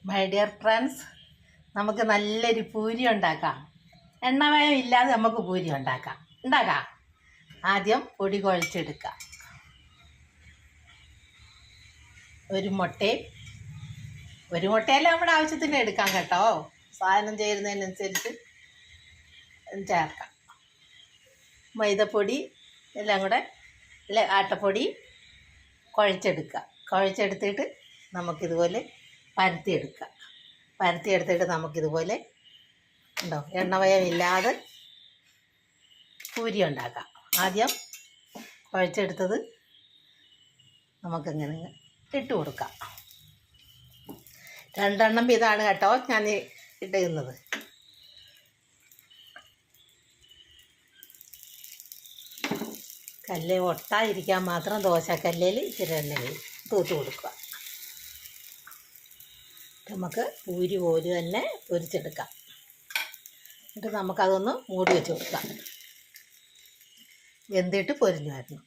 My dear friends, നമുക്ക് നല്ലൊരു പൂരി ഉണ്ടാക്കാം. എണ്ണമയം ഇല്ലാതെ നമുക്ക് പൂരി ഉണ്ടാക്കാം. ആദ്യം പൊടി കുഴച്ചെടുക്കാം. ഒരു മുട്ടയെല്ലാം നമ്മുടെ ആവശ്യത്തിന് എടുക്കാം കേട്ടോ. സാധനം ചേരുന്നതിനനുസരിച്ച് ചേർക്കാം. മൈദപ്പൊടി എല്ലാം കൂടെ ആട്ടപ്പൊടി കുഴച്ചെടുത്തിട്ട് നമുക്കിതുപോലെ പരത്തിയെടുത്തിട്ട് നമുക്കിതുപോലെ എണ്ണമയമില്ലാതെ പൂരി ഉണ്ടാക്കാം. ആദ്യം കുഴച്ചെടുത്തത് നമുക്കിങ്ങനെ ഇട്ട് കൊടുക്കാം. 2 എണ്ണം ഇതാണ് കേട്ടോ ഞാൻ ഇടുന്നത്. കല്ല് ഒട്ടാതിരിക്കാൻ മാത്രം ദോശക്കല്ലിൽ ഇച്ചിരി എണ്ണയിൽ തൂത്ത് കൊടുക്കുക. നമുക്ക് പൂരി പോലെ തന്നെ പൊരിച്ചെടുക്കാം. എന്നിട്ട് നമുക്കതൊന്ന് മൂടി വെച്ച് കൊടുക്കാം. വെന്തിട്ട് പൊരിഞ്ഞു വരണം.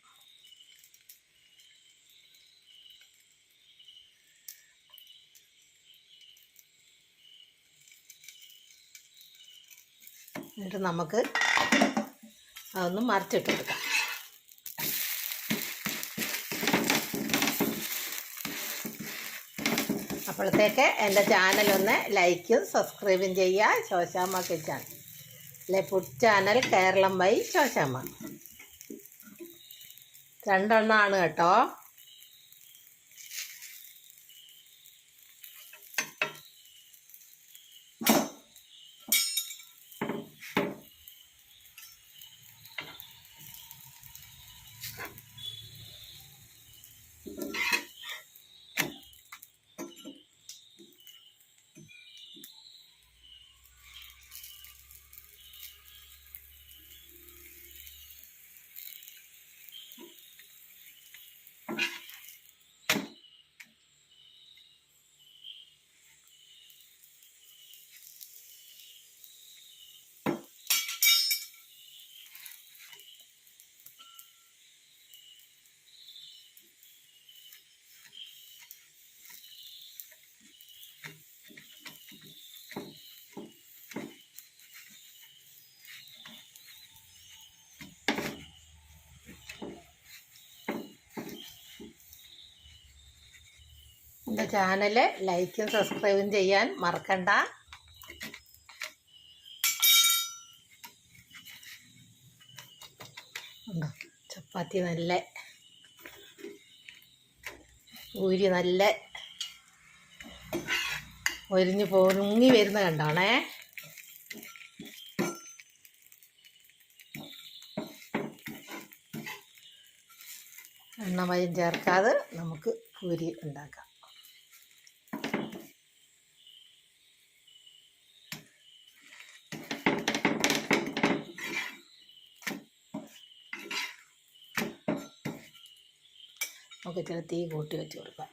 എന്നിട്ട് നമുക്ക് അതൊന്ന് മറിച്ചിട്ട് കൊടുക്കാം. അപ്പോഴത്തേക്ക് എൻ്റെ ചാനലൊന്ന് ലൈക്കും സബ്സ്ക്രൈബും ചെയ്യുക. Shoshamma kitchen food channel Keralam by Shoshamma. 2 എണ്ണമാണ് കേട്ടോ. എൻ്റെ ചാനൽ ലൈക്കും സബ്സ്ക്രൈബും ചെയ്യാൻ മറക്കണ്ട. ചപ്പാത്തി നല്ല പൂരി നല്ല പൊങ്ങി വരുന്ന കണ്ടോണേ. എണ്ണമയം ചേർക്കാതെ നമുക്ക് പൂരി ഉണ്ടാക്കാം. നമുക്ക് ചില തീ കൂട്ടി വെച്ച് കൊടുക്കാം.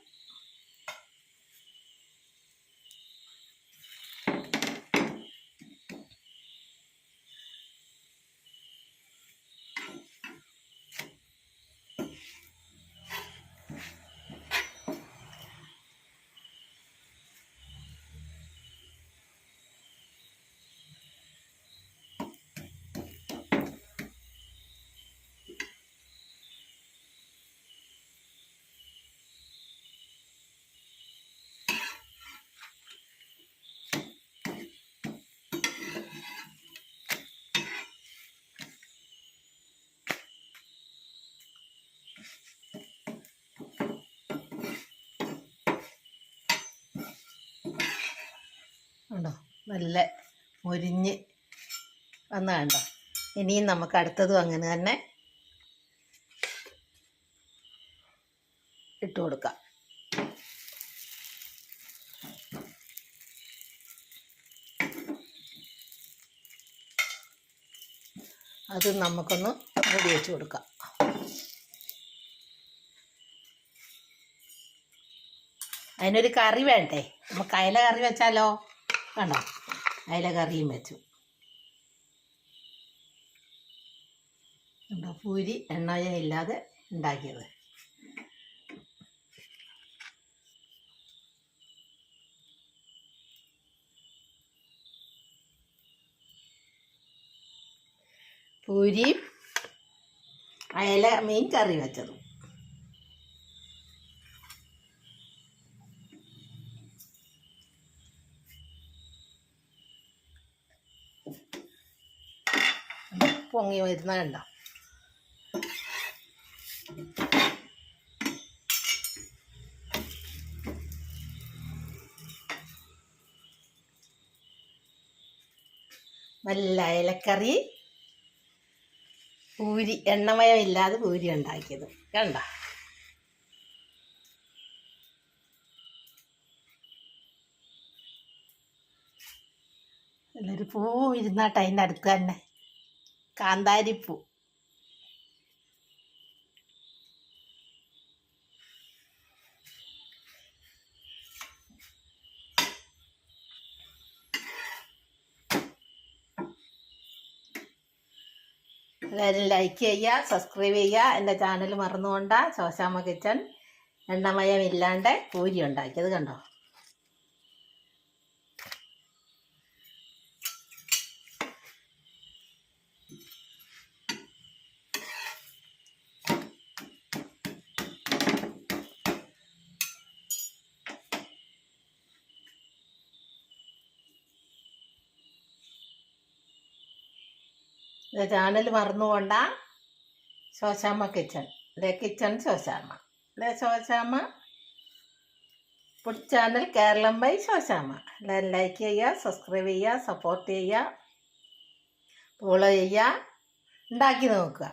ഉണ്ടോ, നല്ല മൊരിഞ്ഞ് വന്ന് കണ്ടോ. ഇനിയും നമുക്ക് അടുത്തതും അങ്ങനെ തന്നെ ഇട്ട് കൊടുക്കാം. അത് നമുക്കൊന്ന് മൂടി വെച്ച് കൊടുക്കാം. അതിനൊരു കറി വേണ്ടേ? നമുക്ക് അയല കറി വെച്ചാലോ? കണ്ടോ, അയല കറിയും വെച്ചു. കണ്ടോ, പൂരി എണ്ണയും ഇല്ലാതെ ഉണ്ടാക്കിയത്. പൂരിയും അയല മീൻ കറി വെച്ചതും. പൊങ്ങി വരുന്ന കണ്ടോ. നല്ല അയലക്കറി, പൂരി, എണ്ണമയം ഇല്ലാതെ പൂരി ഉണ്ടാക്കിയത് കണ്ട. നല്ലൊരു പൂ ഇരുന്നാട്ട് അതിൻ്റെ അടുത്ത് തന്നെ, കാന്താരിപ്പൂ. എല്ലാവരും ലൈക്ക് ചെയ്യുക, സബ്സ്ക്രൈബ് ചെയ്യുക. എൻ്റെ ചാനൽ മറന്നുകൊണ്ട ശോശാമ്മ കിച്ചൺ എണ്ണമയം ഇല്ലാണ്ട് പൂരി ഉണ്ടാക്കിയത് കണ്ടോ. ചാനൽ മറന്നുകൊണ്ട Soshamma kitchen, kitchen Soshamma, Soshamma food channel Keralam by Soshamma. എല്ലാവരും ലൈക്ക് ചെയ്യുക, സബ്സ്ക്രൈബ് ചെയ്യുക, സപ്പോർട്ട് ചെയ്യുക, ഫോളോ ചെയ്യുക, ഉണ്ടാക്കി നോക്കുക.